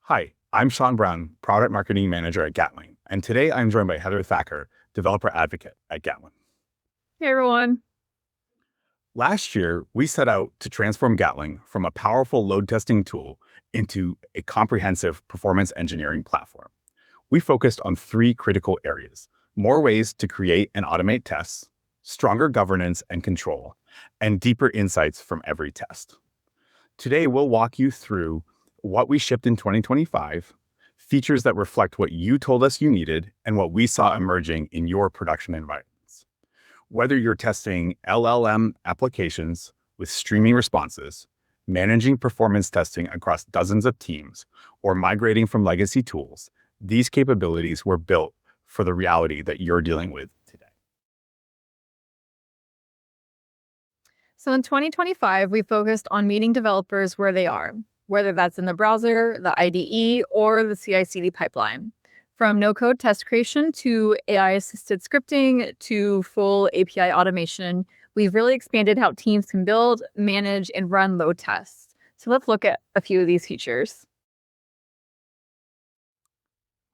Hi, I'm Shaun Brown, Product Marketing Manager at Gatling, and today I'm joined by Heather Thacker, Developer Advocate at Gatling. Hey, everyone. Last year, we set out to transform Gatling from a powerful load testing tool into a comprehensive performance engineering platform. We focused on three critical areas: more ways to create and automate tests, stronger governance and control, and deeper insights from every test. Today, we'll walk you through what we shipped in 2025, features that reflect what you told us you needed, and what we saw emerging in your production environments. Whether you're testing LLM applications with streaming responses, managing performance testing across dozens of teams, or migrating from legacy tools, these capabilities were built for the reality that you're dealing with today. So in 2025, we focused on meeting developers where they are, whether that's in the browser, the IDE, or the CI/CD pipeline. From no-code test creation to AI-assisted scripting to full API automation, we've really expanded how teams can build, manage, and run load tests. So let's look at a few of these features.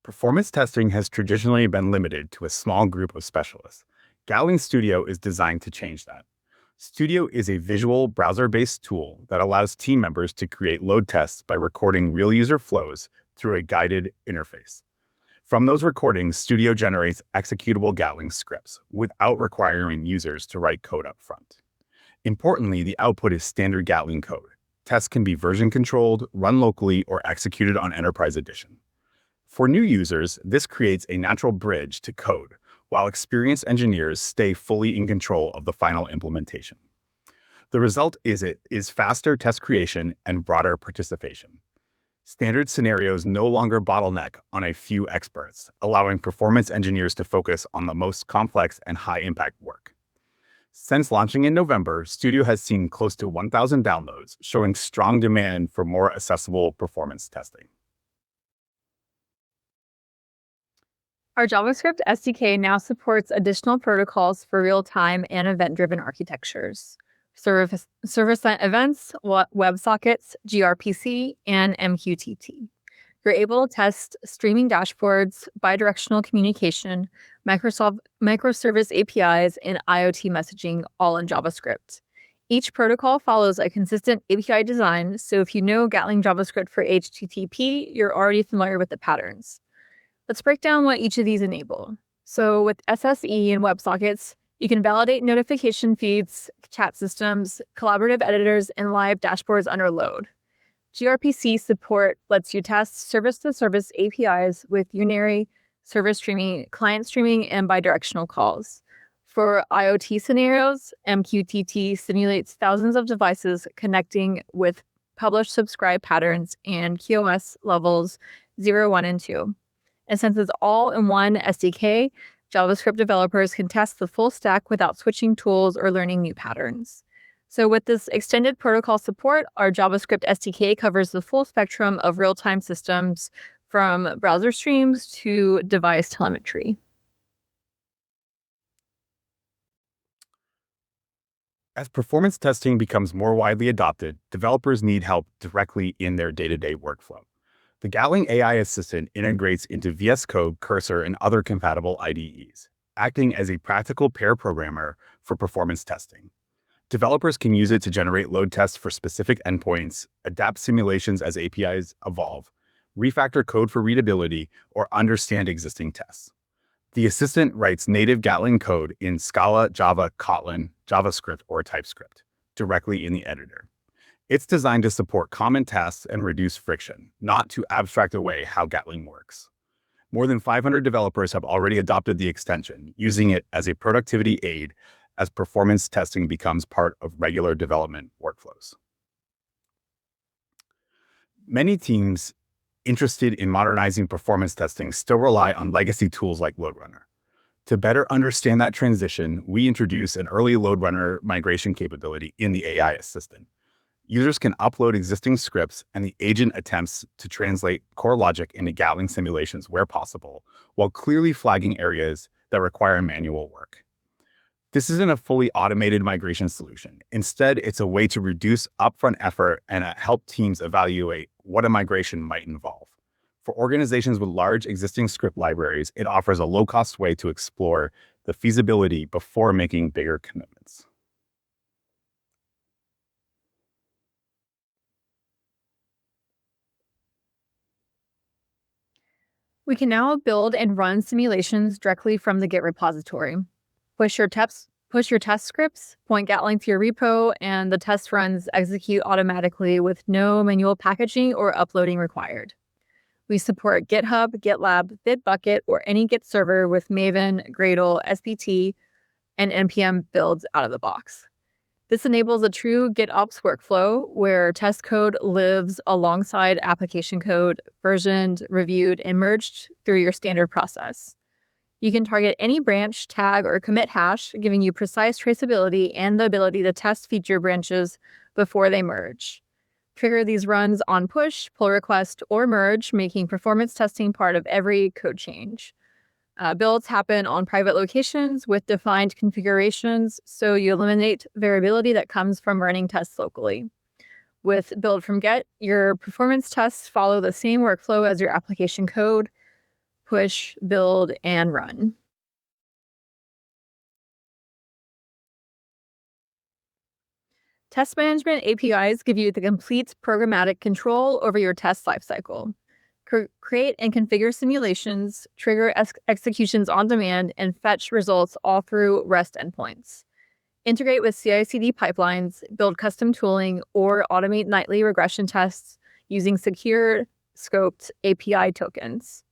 Performance testing has traditionally been limited to a small group of specialists. Gatling Studio is designed to change that. Studio is a visual browser-based tool that allows team members to create load tests by recording real user flows through a guided interface. From those recordings, Studio generates executable Gatling scripts without requiring users to write code up front. Importantly, the output is standard Gatling code. Tests can be version controlled, run locally, or executed on Enterprise Edition. For new users, this creates a natural bridge to code, while experienced engineers stay fully in control of the final implementation. The result is faster test creation and broader participation. Standard scenarios no longer bottleneck on a few experts, allowing performance engineers to focus on the most complex and high-impact work. Since launching in November, Studio has seen close to 1,000 downloads, showing strong demand for more accessible performance testing. Our JavaScript SDK now supports additional protocols for real-time and event-driven architectures. Server-side events, WebSockets, gRPC, and MQTT. You're able to test streaming dashboards, bidirectional communication, microservice APIs, and IoT messaging all in JavaScript. Each protocol follows a consistent API design, so if you know Gatling JavaScript for HTTP, you're already familiar with the patterns. Let's break down what each of these enable. So with SSE and WebSockets, you can validate notification feeds, chat systems, collaborative editors, and live dashboards under load. gRPC support lets you test service-to-service APIs with unary, server streaming, client streaming, and bidirectional calls. For IoT scenarios, MQTT simulates thousands of devices connecting with publish-subscribe patterns and QoS levels 0, 1, and 2. And since it's all in one SDK, JavaScript developers can test the full stack without switching tools or learning new patterns. So with this extended protocol support, our JavaScript SDK covers the full spectrum of real-time systems, from browser streams to device telemetry. As performance testing becomes more widely adopted, developers need help directly in their day-to-day workflow. The Gatling AI Assistant integrates into VS Code, Cursor, and other compatible IDEs, acting as a practical pair programmer for performance testing. Developers can use it to generate load tests for specific endpoints, adapt simulations as APIs evolve, refactor code for readability, or understand existing tests. The assistant writes native Gatling code in Scala, Java, Kotlin, JavaScript, or TypeScript directly in the editor. It's designed to support common tasks and reduce friction, not to abstract away how Gatling works. More than 500 developers have already adopted the extension, using it as a productivity aid as performance testing becomes part of regular development workflows. Many teams interested in modernizing performance testing still rely on legacy tools like LoadRunner. To better understand that transition, we introduce an early LoadRunner migration capability in the AI Assistant. Users can upload existing scripts, and the agent attempts to translate core logic into Gatling simulations where possible, while clearly flagging areas that require manual work. This isn't a fully automated migration solution. Instead, it's a way to reduce upfront effort and help teams evaluate what a migration might involve. For organizations with large existing script libraries, it offers a low-cost way to explore the feasibility before making bigger commitments. We can now build and run simulations directly from the Git repository. Push your test scripts, point Gatling to your repo, and the test runs execute automatically with no manual packaging or uploading required. We support GitHub, GitLab, Bitbucket, or any Git server with Maven, Gradle, SPT, and NPM builds out of the box. This enables a true GitOps workflow where test code lives alongside application code, versioned, reviewed, and merged through your standard process. You can target any branch, tag, or commit hash, giving you precise traceability and the ability to test feature branches before they merge. Trigger these runs on push, pull request, or merge, making performance testing part of every code change. Builds happen on private locations with defined configurations, so you eliminate variability that comes from running tests locally. With Build from Git, your performance tests follow the same workflow as your application code: push, build, and run. Test management APIs give you the complete programmatic control over your test lifecycle. Create and configure simulations, trigger executions on demand, and fetch results all through REST endpoints. Integrate with CI/CD pipelines, build custom tooling, or automate nightly regression tests using secure, scoped API tokens.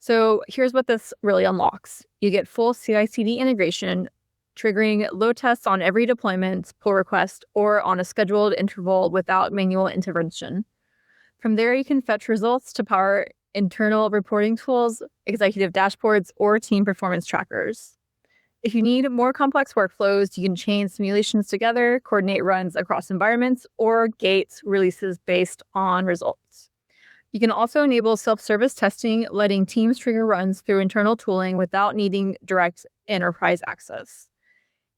So here's what this really unlocks. You get full CI/CD integration, triggering load tests on every deployment, pull request, or on a scheduled interval without manual intervention. From there, you can fetch results to power internal reporting tools, executive dashboards, or team performance trackers. If you need more complex workflows, you can chain simulations together, coordinate runs across environments, or gate releases based on results. You can also enable self-service testing, letting teams trigger runs through internal tooling without needing direct enterprise access.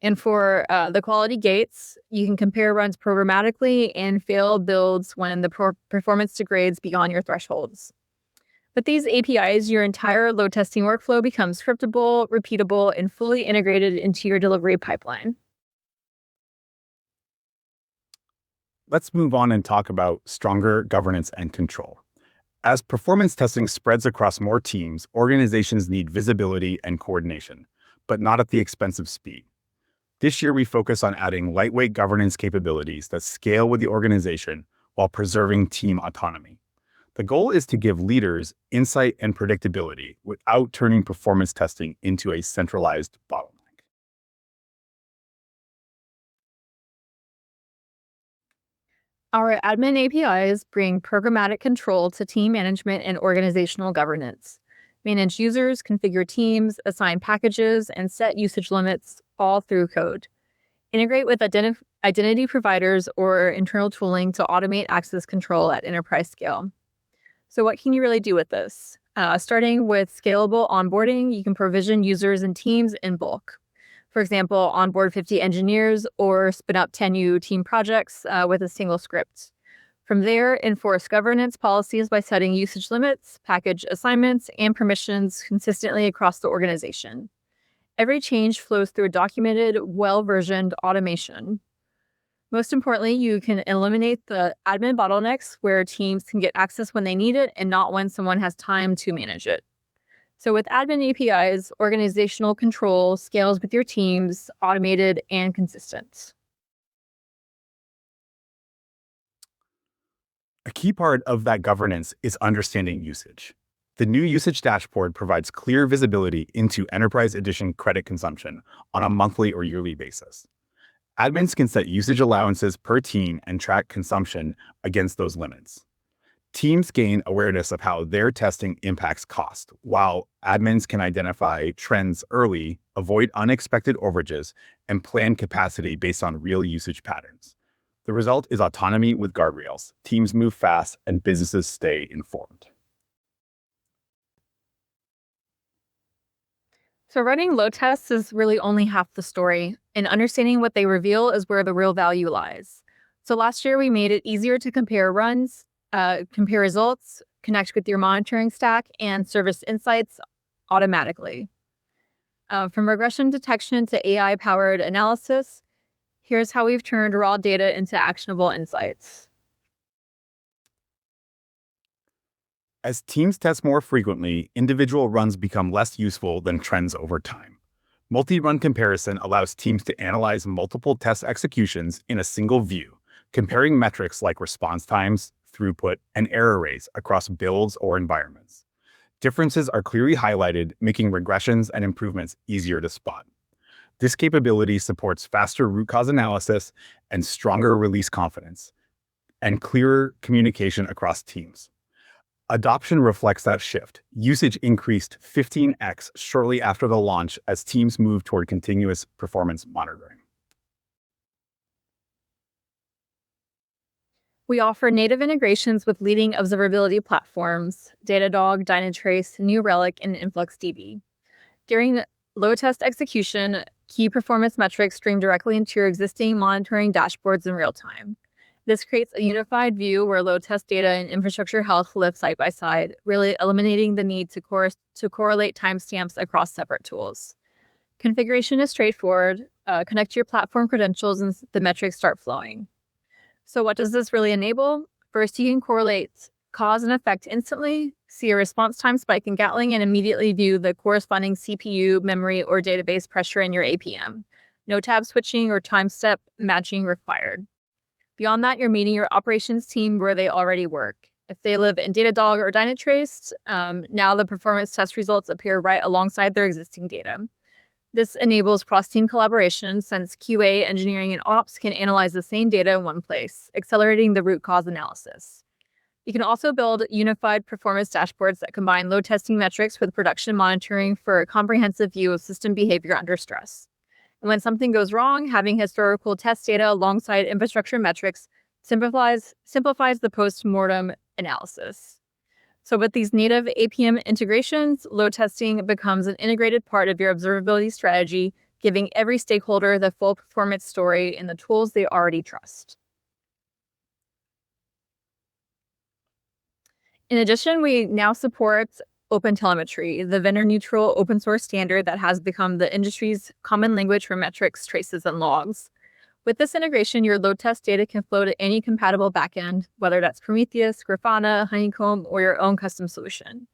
And for the quality gates, you can compare runs programmatically and fail builds when the performance degrades beyond your thresholds. With these APIs, your entire load testing workflow becomes scriptable, repeatable, and fully integrated into your delivery pipeline. Let's move on and talk about stronger governance and control. As performance testing spreads across more teams, organizations need visibility and coordination, but not at the expense of speed. This year, we focus on adding lightweight governance capabilities that scale with the organization while preserving team autonomy. The goal is to give leaders insight and predictability without turning performance testing into a centralized bottleneck. Our admin APIs bring programmatic control to team management and organizational governance. Manage users, configure teams, assign packages, and set usage limits all through code. Integrate with identity providers or internal tooling to automate access control at enterprise scale. So what can you really do with this? Starting with scalable onboarding, you can provision users and teams in bulk. For example, onboard 50 engineers or spin up 10 new team projects with a single script. From there, enforce governance policies by setting usage limits, package assignments, and permissions consistently across the organization. Every change flows through a documented, well-versioned automation. Most importantly, you can eliminate the admin bottlenecks where teams can get access when they need it and not when someone has time to manage it. So with admin APIs, organizational control scales with your teams, automated and consistent. A key part of that governance is understanding usage. The new usage dashboard provides clear visibility into Enterprise Edition credit consumption on a monthly or yearly basis. Admins can set usage allowances per team and track consumption against those limits. Teams gain awareness of how their testing impacts cost, while admins can identify trends early, avoid unexpected overages, and plan capacity based on real usage patterns. The result is autonomy with guardrails. Teams move fast and businesses stay informed. So running load tests is really only half the story, and understanding what they reveal is where the real value lies. So last year, we made it easier to compare runs, compare results, connect with your monitoring stack and service insights automatically. From regression detection to AI-powered analysis, here's how we've turned raw data into actionable insights. As teams test more frequently, individual runs become less useful than trends over time. Multi-run comparison allows teams to analyze multiple test executions in a single view, comparing metrics like response times, throughput, and error rates across builds or environments. Differences are clearly highlighted, making regressions and improvements easier to spot. This capability supports faster root cause analysis and stronger release confidence, and clearer communication across teams. Adoption reflects that shift. Usage increased 15x shortly after the launch as teams moved toward continuous performance monitoring. We offer native integrations with leading observability platforms, Datadog, Dynatrace, New Relic, and InfluxDB. During load test execution, key performance metrics stream directly into your existing monitoring dashboards in real time. This creates a unified view where load test data and infrastructure health live side by side, really eliminating the need to correlate timestamps across separate tools. Configuration is straightforward. Connect to your platform credentials and the metrics start flowing. So what does this really enable? First, you can correlate cause and effect instantly, see a response time spike in Gatling, and immediately view the corresponding CPU, memory, or database pressure in your APM. No tab switching or time step matching required. Beyond that, you're meeting your operations team where they already work. If they live in Datadog or Dynatrace, now the performance test results appear right alongside their existing data. This enables cross-team collaboration since QA, engineering, and ops can analyze the same data in one place, accelerating the root cause analysis. You can also build unified performance dashboards that combine load testing metrics with production monitoring for a comprehensive view of system behavior under stress. And when something goes wrong, having historical test data alongside infrastructure metrics simplifies the post-mortem analysis. So with these native APM integrations, load testing becomes an integrated part of your observability strategy, giving every stakeholder the full performance story in the tools they already trust. In addition, we now support OpenTelemetry, the vendor-neutral open source standard that has become the industry's common language for metrics, traces, and logs. With this integration, your load test data can flow to any compatible backend, whether that's Prometheus, Grafana, Honeycomb, or your own custom solution.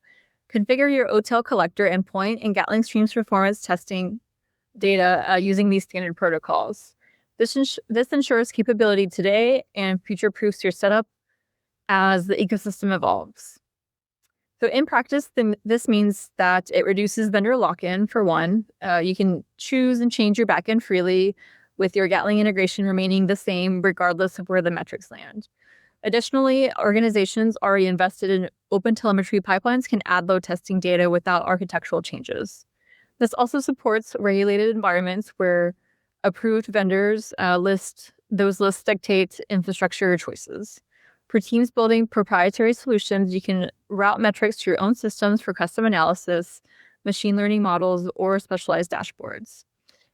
Configure your OTel collector endpoint and Gatling streams performance testing data using these standard protocols. This ensures capability today and future-proofs your setup as the ecosystem evolves. So in practice, this means that it reduces vendor lock-in, for one. You can choose and change your backend freely, with your Gatling integration remaining the same regardless of where the metrics land. Additionally, organizations already invested in OpenTelemetry pipelines can add load testing data without architectural changes. This also supports regulated environments where approved vendors lists dictate infrastructure choices. For teams building proprietary solutions, you can route metrics to your own systems for custom analysis, machine learning models, or specialized dashboards.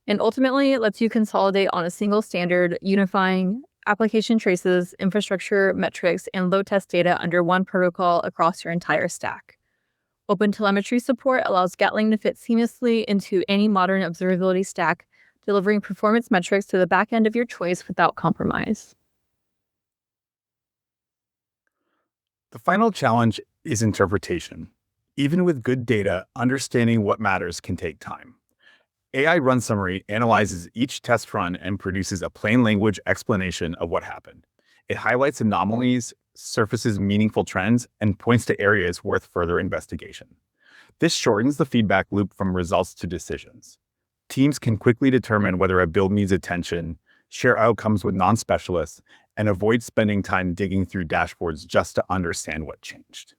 And ultimately, it lets you consolidate on a single standard, unifying application traces, infrastructure metrics, and load test data under one protocol across your entire stack. OpenTelemetry support allows Gatling to fit seamlessly into any modern observability stack, delivering performance metrics to the back end of your choice without compromise. The final challenge is interpretation. Even with good data, understanding what matters can take time. AI Run Summary analyzes each test run and produces a plain language explanation of what happened. It highlights anomalies, surfaces meaningful trends, and points to areas worth further investigation. This shortens the feedback loop from results to decisions. Teams can quickly determine whether a build needs attention, share outcomes with non-specialists, and avoid spending time digging through dashboards just to understand what changed.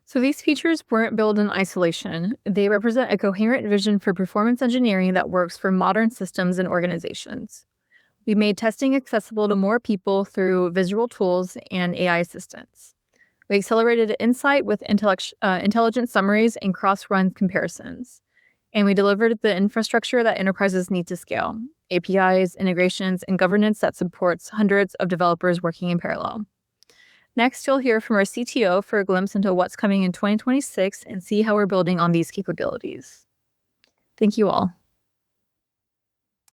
So these features weren't built in isolation. They represent a coherent vision for performance engineering that works for modern systems and organizations. We made testing accessible to more people through visual tools and AI assistants. We accelerated insight with intelligent summaries and cross-run comparisons. And we delivered the infrastructure that enterprises need to scale. APIs, integrations, and governance that supports hundreds of developers working in parallel. Next, you'll hear from our CTO for a glimpse into what's coming in 2026 and see how we're building on these capabilities. Thank you all.